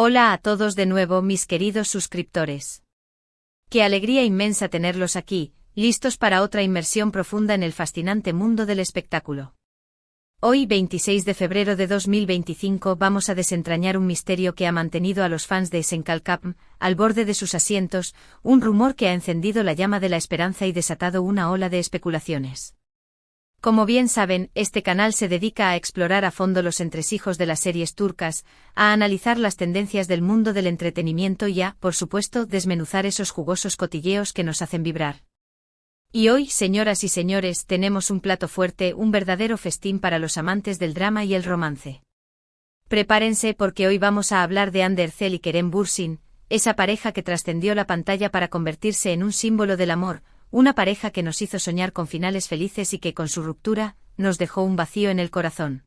Hola a todos de nuevo, mis queridos suscriptores. Qué alegría inmensa tenerlos aquí, listos para otra inmersión profunda en el fascinante mundo del espectáculo. Hoy, 26 de febrero de 2025, vamos a desentrañar un misterio que ha mantenido a los fans de Senkalkapm al borde de sus asientos, un rumor que ha encendido la llama de la esperanza y desatado una ola de especulaciones. Como bien saben, este canal se dedica a explorar a fondo los entresijos de las series turcas, a analizar las tendencias del mundo del entretenimiento y a, por supuesto, desmenuzar esos jugosos cotilleos que nos hacen vibrar. Y hoy, señoras y señores, tenemos un plato fuerte, un verdadero festín para los amantes del drama y el romance. Prepárense porque hoy vamos a hablar de Hande Erçel y Kerem Bürsin, esa pareja que trascendió la pantalla para convertirse en un símbolo del amor, una pareja que nos hizo soñar con finales felices y que con su ruptura, nos dejó un vacío en el corazón.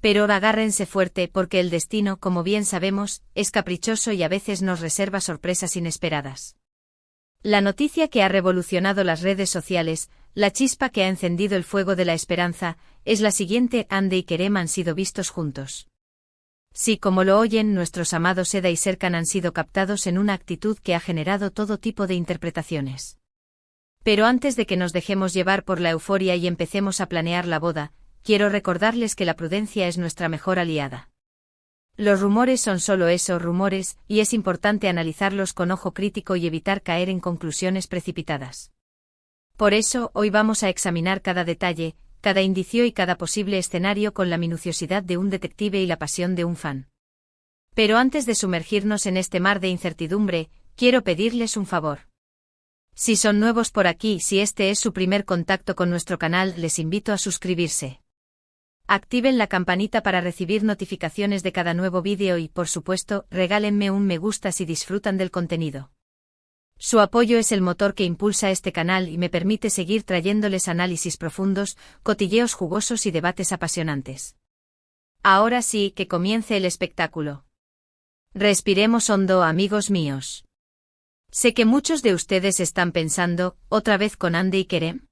Pero agárrense fuerte porque el destino, como bien sabemos, es caprichoso y a veces nos reserva sorpresas inesperadas. La noticia que ha revolucionado las redes sociales, la chispa que ha encendido el fuego de la esperanza, es la siguiente: Hande y Kerem han sido vistos juntos. Sí, como lo oyen, nuestros amados Eda y Serkan han sido captados en una actitud que ha generado todo tipo de interpretaciones. Pero antes de que nos dejemos llevar por la euforia y empecemos a planear la boda, quiero recordarles que la prudencia es nuestra mejor aliada. Los rumores son solo eso, rumores, y es importante analizarlos con ojo crítico y evitar caer en conclusiones precipitadas. Por eso, hoy vamos a examinar cada detalle, cada indicio y cada posible escenario con la minuciosidad de un detective y la pasión de un fan. Pero antes de sumergirnos en este mar de incertidumbre, quiero pedirles un favor. Si son nuevos por aquí, si este es su primer contacto con nuestro canal, les invito a suscribirse. Activen la campanita para recibir notificaciones de cada nuevo vídeo y, por supuesto, regálenme un me gusta si disfrutan del contenido. Su apoyo es el motor que impulsa este canal y me permite seguir trayéndoles análisis profundos, cotilleos jugosos y debates apasionantes. Ahora sí, que comience el espectáculo. Respiremos hondo, amigos míos. Sé que muchos de ustedes están pensando, ¿otra vez con Hande y Kerem?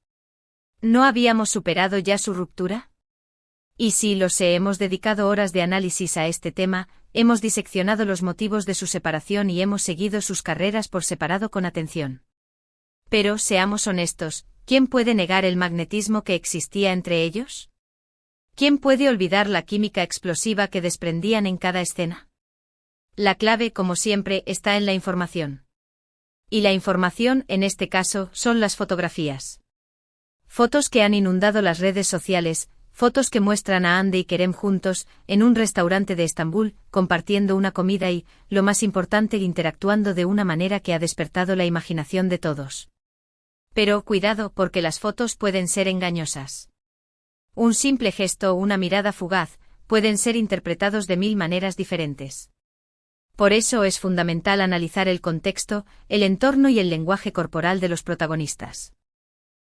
¿No habíamos superado ya su ruptura? Y sí, lo sé, hemos dedicado horas de análisis a este tema, hemos diseccionado los motivos de su separación y hemos seguido sus carreras por separado con atención. Pero, seamos honestos, ¿quién puede negar el magnetismo que existía entre ellos? ¿Quién puede olvidar la química explosiva que desprendían en cada escena? La clave, como siempre, está en la información. Y la información, en este caso, son las fotografías. Fotos que han inundado las redes sociales, fotos que muestran a Hande y Kerem juntos, en un restaurante de Estambul, compartiendo una comida y, lo más importante, interactuando de una manera que ha despertado la imaginación de todos. Pero, cuidado, porque las fotos pueden ser engañosas. Un simple gesto o una mirada fugaz, pueden ser interpretados de 1000 maneras diferentes. Por eso es fundamental analizar el contexto, el entorno y el lenguaje corporal de los protagonistas.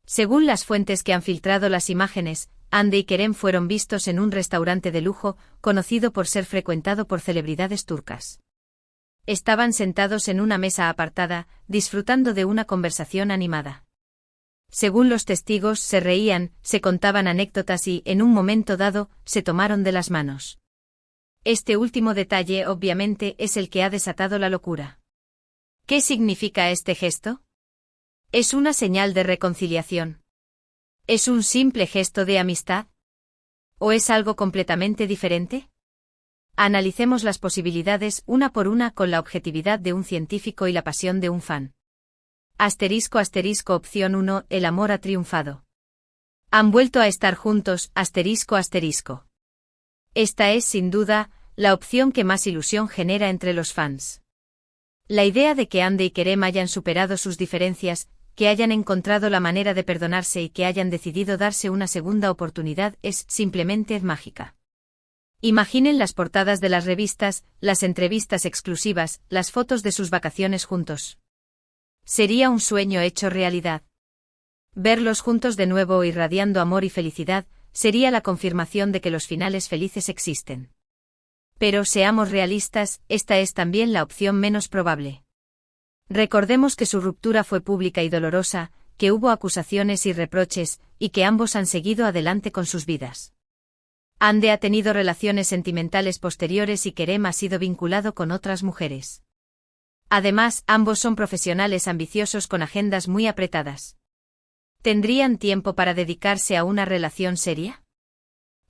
Según las fuentes que han filtrado las imágenes, Hande y Kerem fueron vistos en un restaurante de lujo, conocido por ser frecuentado por celebridades turcas. Estaban sentados en una mesa apartada, disfrutando de una conversación animada. Según los testigos, se reían, se contaban anécdotas y, en un momento dado, se tomaron de las manos. Este último detalle, obviamente, es el que ha desatado la locura. ¿Qué significa este gesto? ¿Es una señal de reconciliación? ¿Es un simple gesto de amistad? ¿O es algo completamente diferente? Analicemos las posibilidades una por una con la objetividad de un científico y la pasión de un fan. Asterisco asterisco opción 1, el amor ha triunfado. Han vuelto a estar juntos, asterisco asterisco. Esta es, sin duda, la opción que más ilusión genera entre los fans. La idea de que Hande y Kerem hayan superado sus diferencias, que hayan encontrado la manera de perdonarse y que hayan decidido darse una segunda oportunidad es simplemente mágica. Imaginen las portadas de las revistas, las entrevistas exclusivas, las fotos de sus vacaciones juntos. Sería un sueño hecho realidad. Verlos juntos de nuevo irradiando amor y felicidad, sería la confirmación de que los finales felices existen. Pero seamos realistas, esta es también la opción menos probable. Recordemos que su ruptura fue pública y dolorosa, que hubo acusaciones y reproches, y que ambos han seguido adelante con sus vidas. Ande ha tenido relaciones sentimentales posteriores y Kerem ha sido vinculado con otras mujeres. Además, ambos son profesionales ambiciosos con agendas muy apretadas. ¿Tendrían tiempo para dedicarse a una relación seria?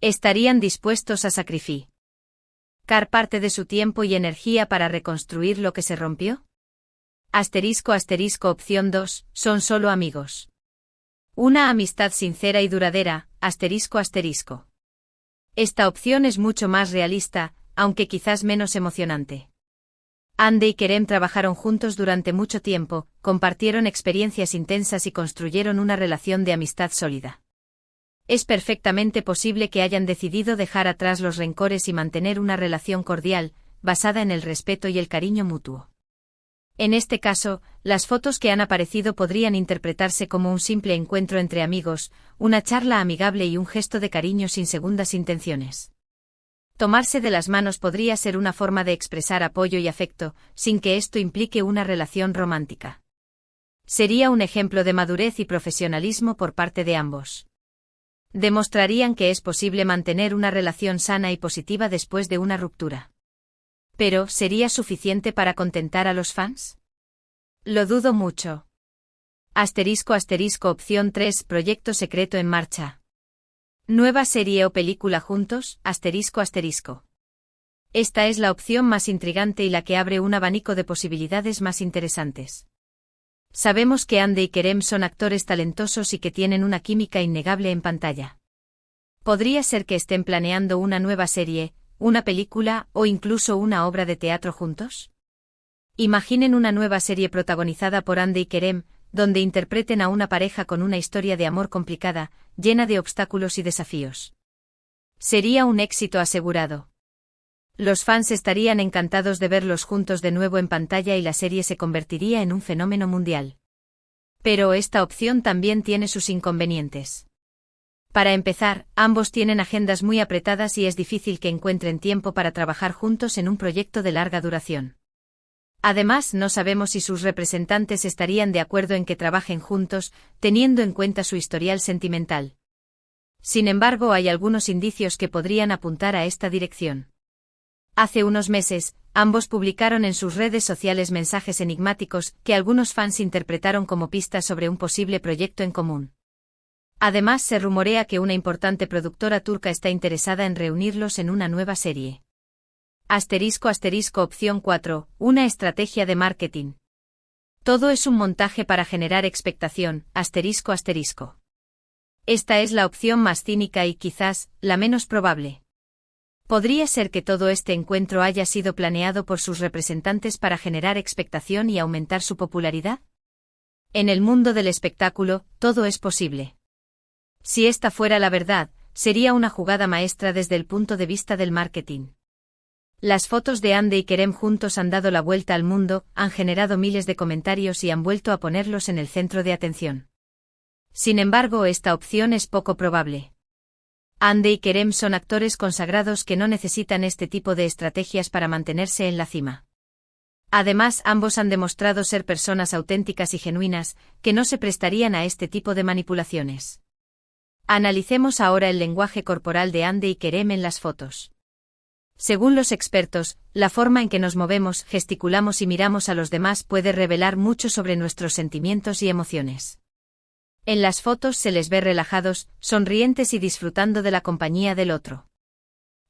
¿Estarían dispuestos a sacrificar parte de su tiempo y energía para reconstruir lo que se rompió? Opción 2, son solo amigos. Una amistad sincera y duradera, Esta opción es mucho más realista, aunque quizás menos emocionante. Ande y Kerem trabajaron juntos durante mucho tiempo, compartieron experiencias intensas y construyeron una relación de amistad sólida. Es perfectamente posible que hayan decidido dejar atrás los rencores y mantener una relación cordial, basada en el respeto y el cariño mutuo. En este caso, las fotos que han aparecido podrían interpretarse como un simple encuentro entre amigos, una charla amigable y un gesto de cariño sin segundas intenciones. Tomarse de las manos podría ser una forma de expresar apoyo y afecto, sin que esto implique una relación romántica. Sería un ejemplo de madurez y profesionalismo por parte de ambos. Demostrarían que es posible mantener una relación sana y positiva después de una ruptura. ¿Pero sería suficiente para contentar a los fans? Lo dudo mucho. Opción 3, proyecto secreto en marcha. Nueva serie o película juntos, Esta es la opción más intrigante y la que abre un abanico de posibilidades más interesantes. Sabemos que Ande y Kerem son actores talentosos y que tienen una química innegable en pantalla. Podría ser que estén planeando una nueva serie, una película o incluso una obra de teatro juntos. Imaginen una nueva serie protagonizada por Ande y Kerem, donde interpreten a una pareja con una historia de amor complicada, llena de obstáculos y desafíos. Sería un éxito asegurado. Los fans estarían encantados de verlos juntos de nuevo en pantalla y la serie se convertiría en un fenómeno mundial. Pero esta opción también tiene sus inconvenientes. Para empezar, ambos tienen agendas muy apretadas y es difícil que encuentren tiempo para trabajar juntos en un proyecto de larga duración. Además, no sabemos si sus representantes estarían de acuerdo en que trabajen juntos, teniendo en cuenta su historial sentimental. Sin embargo, hay algunos indicios que podrían apuntar a esta dirección. Hace unos meses, ambos publicaron en sus redes sociales mensajes enigmáticos que algunos fans interpretaron como pistas sobre un posible proyecto en común. Además, se rumorea que una importante productora turca está interesada en reunirlos en una nueva serie. Opción 4, una estrategia de marketing. Todo es un montaje para generar expectación, Esta es la opción más cínica y quizás, la menos probable. ¿Podría ser que todo este encuentro haya sido planeado por sus representantes para generar expectación y aumentar su popularidad? En el mundo del espectáculo, todo es posible. Si esta fuera la verdad, sería una jugada maestra desde el punto de vista del marketing. Las fotos de Ande y Kerem juntos han dado la vuelta al mundo, han generado miles de comentarios y han vuelto a ponerlos en el centro de atención. Sin embargo, esta opción es poco probable. Ande y Kerem son actores consagrados que no necesitan este tipo de estrategias para mantenerse en la cima. Además, ambos han demostrado ser personas auténticas y genuinas, que no se prestarían a este tipo de manipulaciones. Analicemos ahora el lenguaje corporal de Ande y Kerem en las fotos. Según los expertos, la forma en que nos movemos, gesticulamos y miramos a los demás puede revelar mucho sobre nuestros sentimientos y emociones. En las fotos se les ve relajados, sonrientes y disfrutando de la compañía del otro.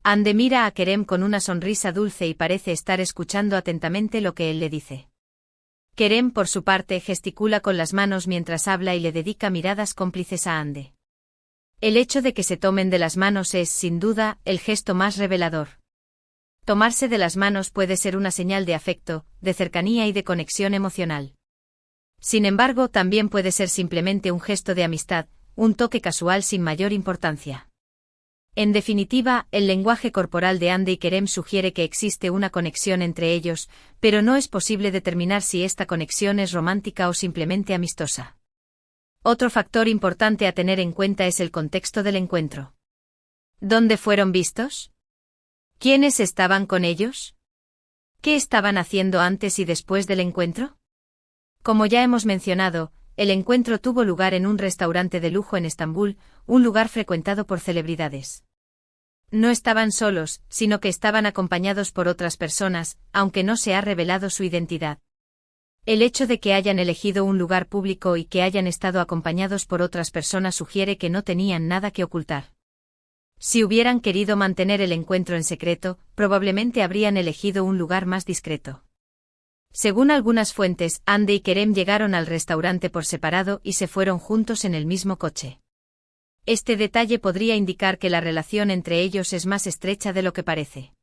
Ande mira a Kerem con una sonrisa dulce y parece estar escuchando atentamente lo que él le dice. Kerem, por su parte, gesticula con las manos mientras habla y le dedica miradas cómplices a Ande. El hecho de que se tomen de las manos es, sin duda, el gesto más revelador. Tomarse de las manos puede ser una señal de afecto, de cercanía y de conexión emocional. Sin embargo, también puede ser simplemente un gesto de amistad, un toque casual sin mayor importancia. En definitiva, el lenguaje corporal de Ande y Kerem sugiere que existe una conexión entre ellos, pero no es posible determinar si esta conexión es romántica o simplemente amistosa. Otro factor importante a tener en cuenta es el contexto del encuentro. ¿Dónde fueron vistos? ¿Quiénes estaban con ellos? ¿Qué estaban haciendo antes y después del encuentro? Como ya hemos mencionado, el encuentro tuvo lugar en un restaurante de lujo en Estambul, un lugar frecuentado por celebridades. No estaban solos, sino que estaban acompañados por otras personas, aunque no se ha revelado su identidad. El hecho de que hayan elegido un lugar público y que hayan estado acompañados por otras personas sugiere que no tenían nada que ocultar. Si hubieran querido mantener el encuentro en secreto, probablemente habrían elegido un lugar más discreto. Según algunas fuentes, Hande y Kerem llegaron al restaurante por separado y se fueron juntos en el mismo coche. Este detalle podría indicar que la relación entre ellos es más estrecha de lo que parece.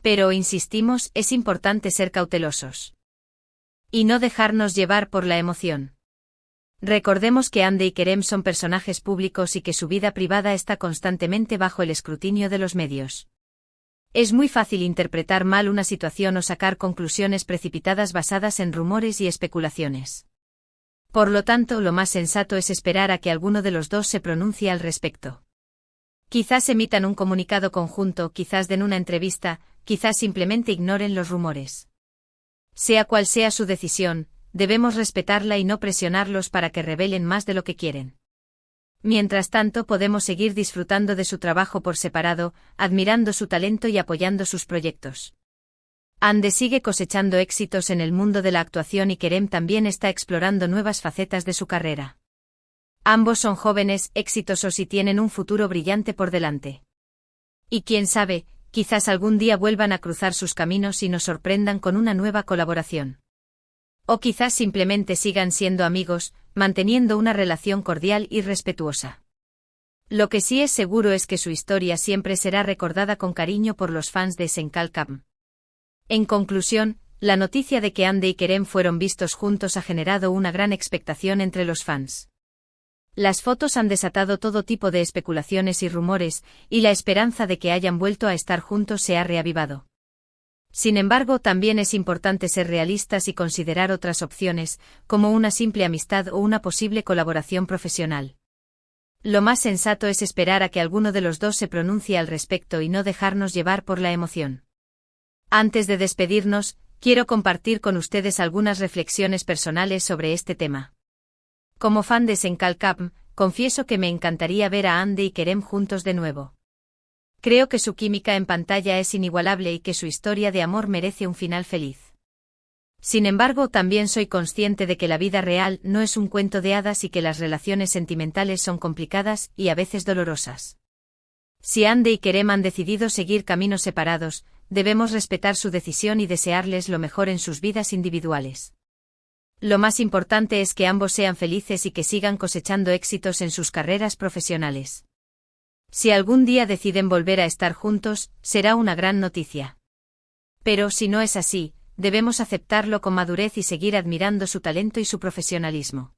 Pero, insistimos, es importante ser cautelosos. Y no dejarnos llevar por la emoción. Recordemos que Hande y Kerem son personajes públicos y que su vida privada está constantemente bajo el escrutinio de los medios. Es muy fácil interpretar mal una situación o sacar conclusiones precipitadas basadas en rumores y especulaciones. Por lo tanto, lo más sensato es esperar a que alguno de los dos se pronuncie al respecto. Quizás emitan un comunicado conjunto, quizás den una entrevista, quizás simplemente ignoren los rumores. Sea cual sea su decisión, debemos respetarla y no presionarlos para que revelen más de lo que quieren. Mientras tanto, podemos seguir disfrutando de su trabajo por separado, admirando su talento y apoyando sus proyectos. Hande sigue cosechando éxitos en el mundo de la actuación y Kerem también está explorando nuevas facetas de su carrera. Ambos son jóvenes, exitosos y tienen un futuro brillante por delante. Y quién sabe, quizás algún día vuelvan a cruzar sus caminos y nos sorprendan con una nueva colaboración. O quizás simplemente sigan siendo amigos, manteniendo una relación cordial y respetuosa. Lo que sí es seguro es que su historia siempre será recordada con cariño por los fans de Senkalkam. En conclusión, la noticia de que Hande y Kerem fueron vistos juntos ha generado una gran expectación entre los fans. Las fotos han desatado todo tipo de especulaciones y rumores, y la esperanza de que hayan vuelto a estar juntos se ha reavivado. Sin embargo, también es importante ser realistas y considerar otras opciones, como una simple amistad o una posible colaboración profesional. Lo más sensato es esperar a que alguno de los dos se pronuncie al respecto y no dejarnos llevar por la emoción. Antes de despedirnos, quiero compartir con ustedes algunas reflexiones personales sobre este tema. Como fan de Senkalkam, confieso que me encantaría ver a Hande y Kerem juntos de nuevo. Creo que su química en pantalla es inigualable y que su historia de amor merece un final feliz. Sin embargo, también soy consciente de que la vida real no es un cuento de hadas y que las relaciones sentimentales son complicadas y a veces dolorosas. Si Hande y Kerem han decidido seguir caminos separados, debemos respetar su decisión y desearles lo mejor en sus vidas individuales. Lo más importante es que ambos sean felices y que sigan cosechando éxitos en sus carreras profesionales. Si algún día deciden volver a estar juntos, será una gran noticia. Pero si no es así, debemos aceptarlo con madurez y seguir admirando su talento y su profesionalismo.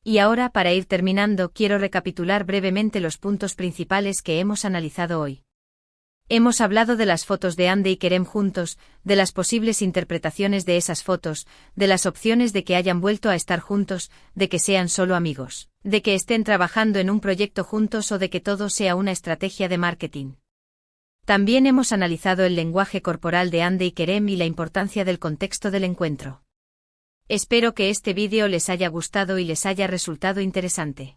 Y ahora, para ir terminando, quiero recapitular brevemente los puntos principales que hemos analizado hoy. Hemos hablado de las fotos de Hande y Kerem juntos, de las posibles interpretaciones de esas fotos, de las opciones de que hayan vuelto a estar juntos, de que sean solo amigos, de que estén trabajando en un proyecto juntos o de que todo sea una estrategia de marketing. También hemos analizado el lenguaje corporal de Hande y Kerem y la importancia del contexto del encuentro. Espero que este vídeo les haya gustado y les haya resultado interesante.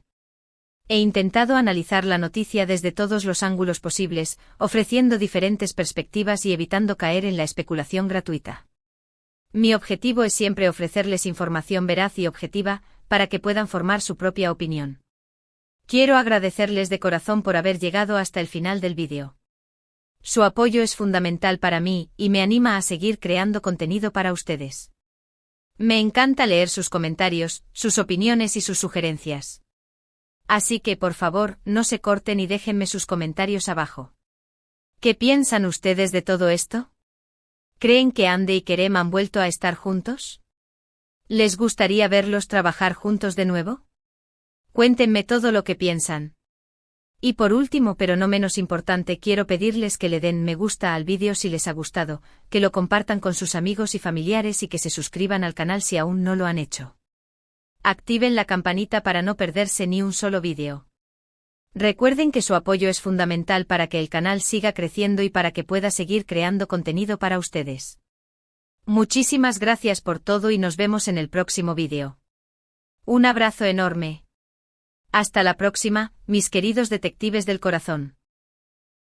He intentado analizar la noticia desde todos los ángulos posibles, ofreciendo diferentes perspectivas y evitando caer en la especulación gratuita. Mi objetivo es siempre ofrecerles información veraz y objetiva, para que puedan formar su propia opinión. Quiero agradecerles de corazón por haber llegado hasta el final del vídeo. Su apoyo es fundamental para mí, y me anima a seguir creando contenido para ustedes. Me encanta leer sus comentarios, sus opiniones y sus sugerencias. Así que por favor, no se corten y déjenme sus comentarios abajo. ¿Qué piensan ustedes de todo esto? ¿Creen que Hande y Kerem han vuelto a estar juntos? ¿Les gustaría verlos trabajar juntos de nuevo? Cuéntenme todo lo que piensan. Y por último, pero no menos importante, quiero pedirles que le den me gusta al vídeo si les ha gustado, que lo compartan con sus amigos y familiares y que se suscriban al canal si aún no lo han hecho. Activen la campanita para no perderse ni un solo vídeo. Recuerden que su apoyo es fundamental para que el canal siga creciendo y para que pueda seguir creando contenido para ustedes. Muchísimas gracias por todo y nos vemos en el próximo vídeo. Un abrazo enorme. Hasta la próxima, mis queridos detectives del corazón.